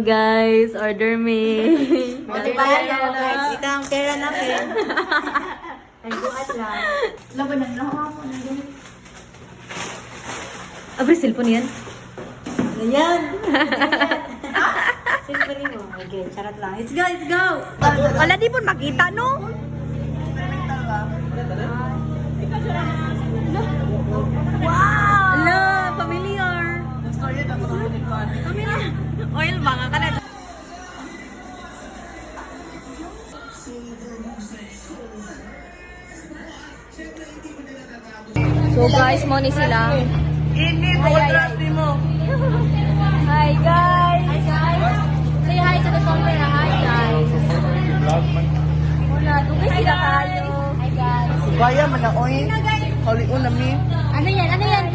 guys, order me. Order tayo guys. Ito ang pera namin. Ay, buat lang. Labanan lang ako. Abri, cellphone yan. Ganyan. Simple mo. Okay, charot lang. Let's go, let's go. Wala di po makita, no? Wow! Hello, familiar. Familiar. Oil banga ka na. So guys, mo ni sila. Init, ultras ni mo. Hi guys. Hi guys. Say hi to the camera. Hi guys. Wala, dugay sila kayo. Hi guys. Kaya man na oy. Huli unami. Ano yan? Ano yan?